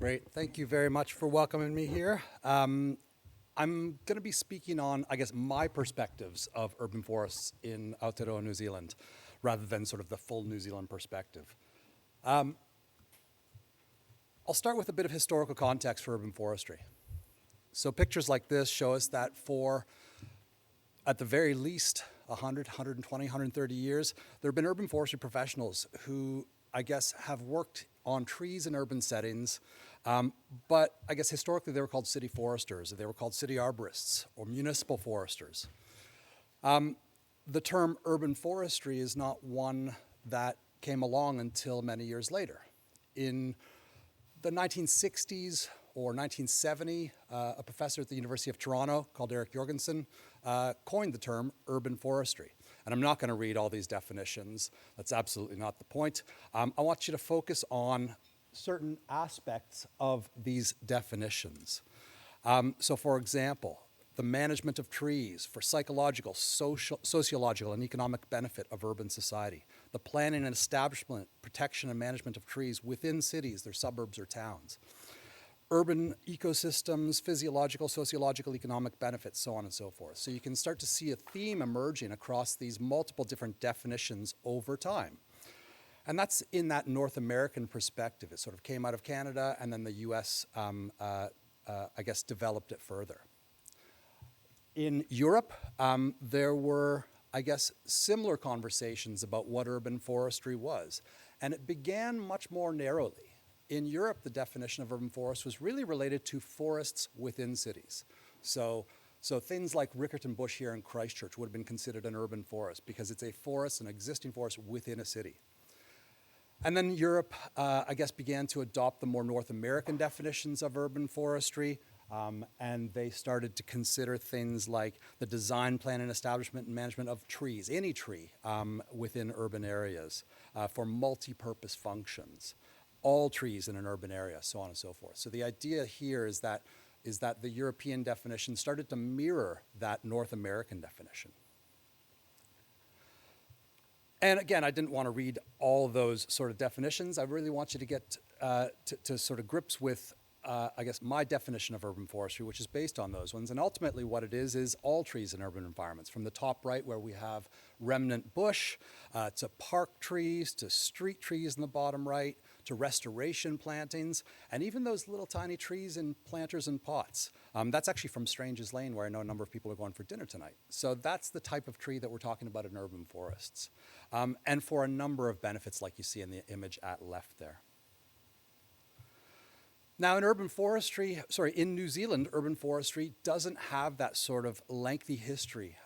Great. Thank you very much for welcoming me here. I'm going to be speaking on, I guess, my perspectives of urban forests in Aotearoa, New Zealand, rather than sort of the full New Zealand perspective. I'll start with a bit of historical context for urban forestry. So pictures like this show us that for, at the very least, 100, 120, 130 years, there have been urban forestry professionals who, I guess, have worked on trees in urban settings, but I guess historically they were called city foresters, or they were called city arborists, or municipal foresters. The term urban forestry is not one that came along until many years later. In the 1960s or 1970, a professor at the University of Toronto called Eric Jorgensen coined the term urban forestry. And I'm not going to read all these definitions. That's absolutely not the point. I want you to focus on certain aspects of these definitions. So for example, the management of trees for psychological, sociological, and economic benefit of urban society. The planning and establishment, protection, and management of trees within cities, their suburbs or towns. Urban ecosystems, physiological, sociological, economic benefits, so on and so forth. So you can start to see a theme emerging across these multiple different definitions over time. And that's in that North American perspective. It sort of came out of Canada, and then the US, I guess, developed it further. In Europe, there were, I guess, similar conversations about what urban forestry was. And it began much more narrowly. In Europe, the definition of urban forest was really related to forests within cities. So things like Riccarton Bush here in Christchurch would have been considered an urban forest because it's a forest, an existing forest within a city. And then Europe, I guess, began to adopt the more North American definitions of urban forestry, and they started to consider things like the design, plan, and establishment and management of trees, any tree within urban areas for multi-purpose functions. All trees in an urban area, so on and so forth. So the idea here is that the European definition started to mirror that North American definition. And again, I didn't want to read all those sort of definitions. I really want you to get to sort of grips with, I guess, my definition of urban forestry, which is based on those ones. And ultimately what it is all trees in urban environments, from the top right where we have remnant bush, to park trees, to street trees in the bottom right, to restoration plantings, and even those little tiny trees in planters and pots. That's actually from Strange's Lane, where I know a number of people are going for dinner tonight. So that's the type of tree that we're talking about in urban forests. And for a number of benefits like you see in the image at left there. Now in in New Zealand, urban forestry doesn't have that sort of lengthy history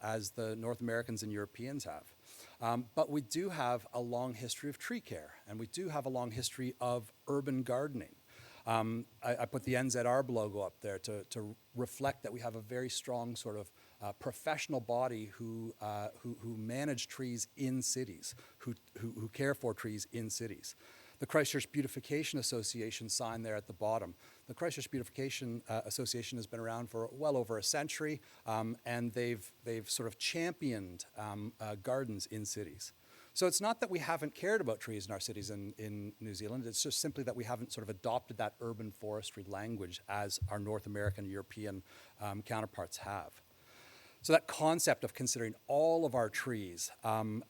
as the North Americans and Europeans have. But we do have a long history of tree care, and we do have a long history of urban gardening. I put the NZARB logo up there to reflect that we have a very strong sort of professional body who manage trees in cities, who care for trees in cities. The Christchurch Beautification Association sign there at the bottom. The Christchurch Beautification Association has been around for well over a century, and they've sort of championed gardens in cities. So it's not that we haven't cared about trees in our cities in New Zealand, it's just simply that we haven't sort of adopted that urban forestry language as our North American and European counterparts have. So that concept of considering all of our trees in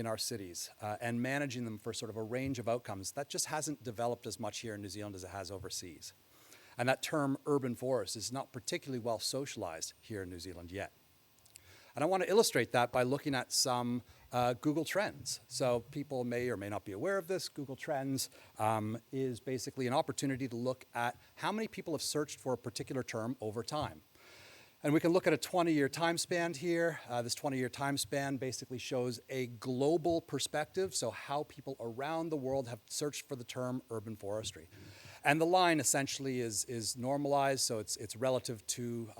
our cities and managing them for sort of a range of outcomes, that just hasn't developed as much here in New Zealand as it has overseas. And that term urban forest is not particularly well socialized here in New Zealand yet. And I want to illustrate that by looking at some Google Trends. So people may or may not be aware of this. Google Trends is basically an opportunity to look at how many people have searched for a particular term over time. And we can look at a 20-year time span here. This 20-year time span basically shows a global perspective, so how people around the world have searched for the term urban forestry. And the line essentially is normalized, so it's relative to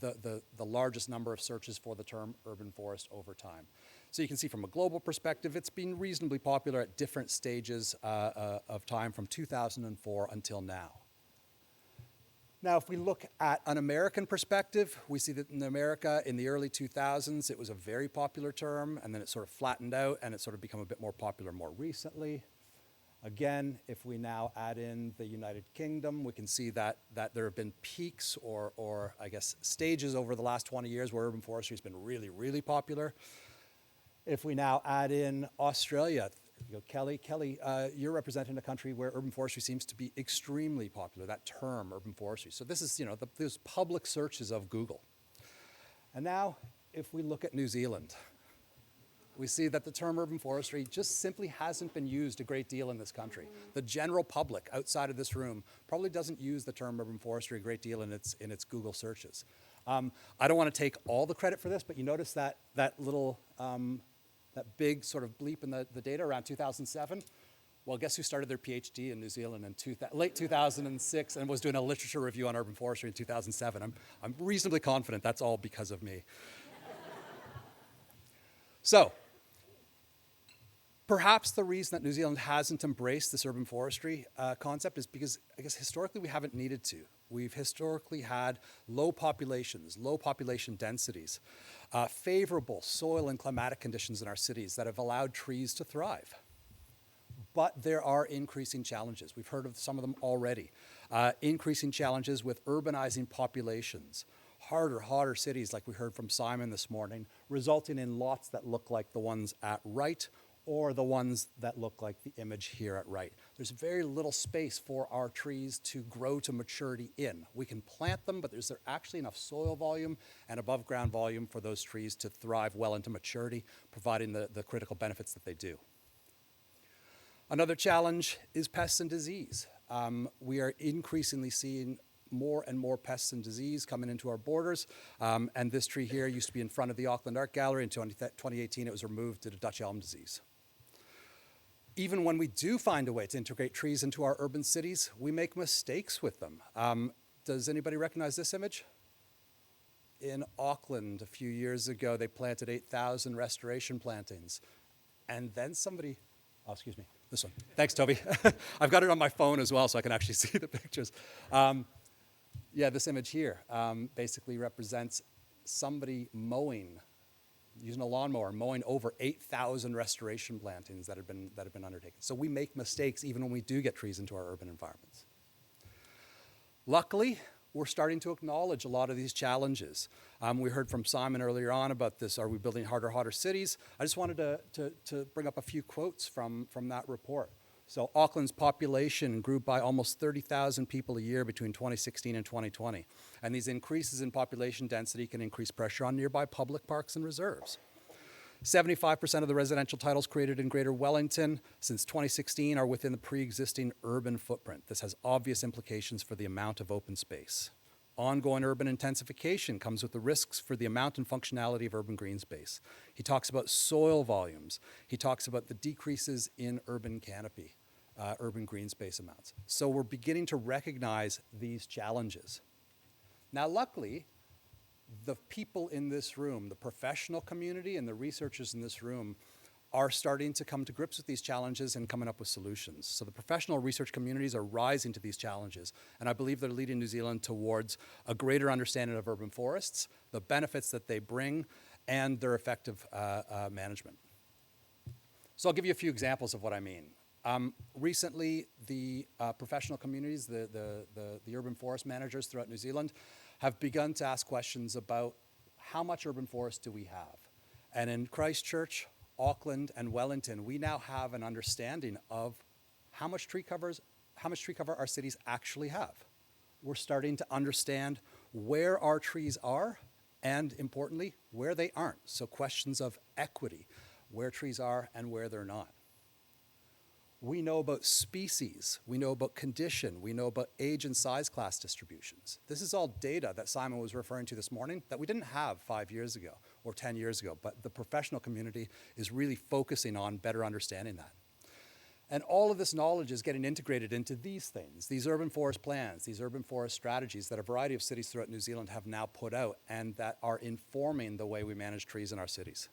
the largest number of searches for the term urban forest over time. So you can see from a global perspective, it's been reasonably popular at different stages of time from 2004 until now. Now, if we look at an American perspective, we see that in America in the early 2000s, it was a very popular term, and then it sort of flattened out, and it sort of become a bit more popular more recently. Again, if we now add in the United Kingdom, we can see that there have been peaks or I guess stages over the last 20 years where urban forestry has been really, really popular. If we now add in Australia, Kelly, you're representing a country where urban forestry seems to be extremely popular, that term, urban forestry. So this is, those public searches of Google. And now, if we look at New Zealand, we see that the term urban forestry just simply hasn't been used a great deal in this country. The general public outside of this room probably doesn't use the term urban forestry a great deal in its Google searches. I don't want to take all the credit for this, but you notice that little, that big sort of bleep in the data around 2007? Well, guess who started their PhD in New Zealand in late 2006 and was doing a literature review on urban forestry in 2007? I'm reasonably confident that's all because of me. So, perhaps the reason that New Zealand hasn't embraced this urban forestry concept is because, I guess, historically we haven't needed to. We've historically had low populations, low population densities, favorable soil and climatic conditions in our cities that have allowed trees to thrive. But there are increasing challenges. We've heard of some of them already. Increasing challenges with urbanizing populations, hotter cities like we heard from Simon this morning, resulting in lots that look like the ones at right or the ones that look like the image here at right. There's very little space for our trees to grow to maturity in. We can plant them, but is there actually enough soil volume and above ground volume for those trees to thrive well into maturity, providing the critical benefits that they do? Another challenge is pests and disease. We are increasingly seeing more and more pests and disease coming into our borders. And this tree here used to be in front of the Auckland Art Gallery. In 2018, it was removed due to Dutch elm disease. Even when we do find a way to integrate trees into our urban cities, we make mistakes with them. Does anybody recognize this image? In Auckland, a few years ago, they planted 8,000 restoration plantings. And then somebody, oh, excuse me, this one. Thanks, Toby. I've got it on my phone as well, so I can actually see the pictures. Yeah, this image here basically represents somebody mowing, using a lawnmower, mowing over 8,000 restoration plantings that have been undertaken. So we make mistakes even when we do get trees into our urban environments. Luckily, we're starting to acknowledge a lot of these challenges. We heard from Simon earlier on about this, are we building hotter cities? I just wanted to bring up a few quotes from that report. So Auckland's population grew by almost 30,000 people a year between 2016 and 2020. And these increases in population density can increase pressure on nearby public parks and reserves. 75% of the residential titles created in Greater Wellington since 2016 are within the pre-existing urban footprint. This has obvious implications for the amount of open space. Ongoing urban intensification comes with the risks for the amount and functionality of urban green space. He talks about soil volumes. He talks about the decreases in urban canopy, urban green space amounts. So we're beginning to recognize these challenges. Now, luckily, the people in this room, the professional community and the researchers in this room are starting to come to grips with these challenges and coming up with solutions. So the professional research communities are rising to these challenges, and I believe they're leading New Zealand towards a greater understanding of urban forests, the benefits that they bring, and their effective management. So I'll give you a few examples of what I mean. Recently, the professional communities, the urban forest managers throughout New Zealand, have begun to ask questions about how much urban forest do we have? And in Christchurch, Auckland, and Wellington, we now have an understanding of how much tree cover our cities actually have. We're starting to understand where our trees are and, importantly, where they aren't. So questions of equity, where trees are and where they're not. We know about species, we know about condition, we know about age and size class distributions. This is all data that Simon was referring to this morning that we didn't have 5 years ago or 10 years ago, but the professional community is really focusing on better understanding that. And all of this knowledge is getting integrated into these things, these urban forest plans, these urban forest strategies that a variety of cities throughout New Zealand have now put out and that are informing the way we manage trees in our cities.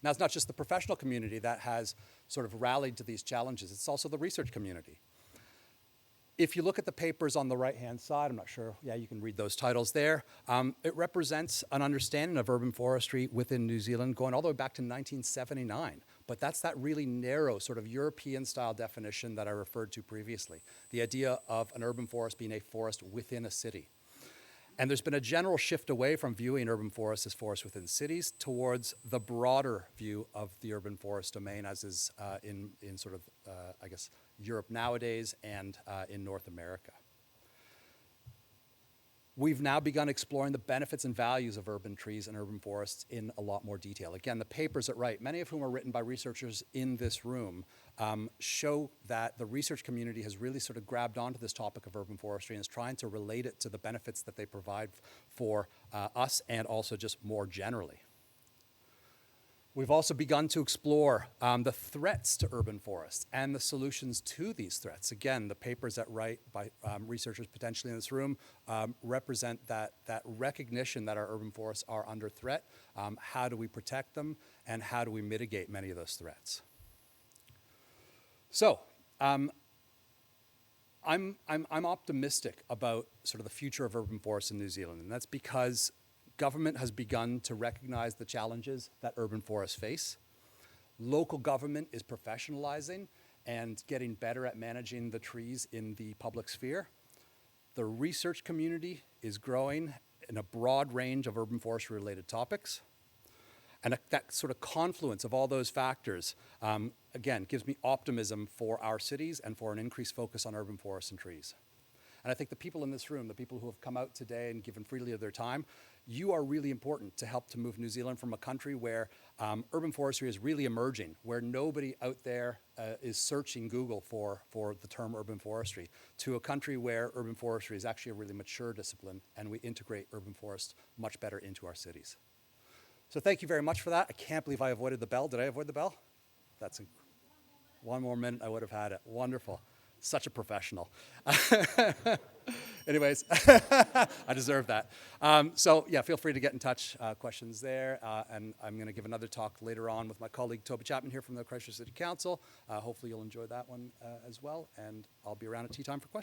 Now, it's not just the professional community that has sort of rallied to these challenges, it's also the research community. If you look at the papers on the right-hand side, I'm not sure, yeah, you can read those titles there. It represents an understanding of urban forestry within New Zealand going all the way back to 1979 But that's that really narrow sort of European-style definition that I referred to previously, the idea of an urban forest being a forest within a city. And there's been a general shift away from viewing urban forests as forests within cities towards the broader view of the urban forest domain, as is in sort of, I guess, Europe nowadays and in North America. We've now begun exploring the benefits and values of urban trees and urban forests in a lot more detail. Again, the papers at Wright, many of whom are written by researchers in this room, show that the research community has really sort of grabbed onto this topic of urban forestry and is trying to relate it to the benefits that they provide for us and also just more generally. We've also begun to explore the threats to urban forests and the solutions to these threats. Again, the papers that Wright by researchers potentially in this room represent that recognition that our urban forests are under threat. How do we protect them, and how do we mitigate many of those threats? So, I'm optimistic about sort of the future of urban forests in New Zealand, and that's because government has begun to recognize the challenges that urban forests face. Local government is professionalizing and getting better at managing the trees in the public sphere. The research community is growing in a broad range of urban forestry related topics. And that sort of confluence of all those factors, again, gives me optimism for our cities and for an increased focus on urban forests and trees. And I think the people in this room, the people who have come out today and given freely of their time, you are really important to help to move New Zealand from a country where urban forestry is really emerging, where nobody out there is searching Google for the term urban forestry, to a country where urban forestry is actually a really mature discipline and we integrate urban forests much better into our cities. So thank you very much for that. I can't believe I avoided the bell. Did I avoid the bell? That's one more minute I would have had it. Wonderful. Such a professional. Anyways, I deserve that. So yeah, feel free to get in touch, questions there. And I'm going to give another talk later on with my colleague Toby Chapman here from the Christchurch City Council. Hopefully you'll enjoy that one as well. And I'll be around at tea time for questions.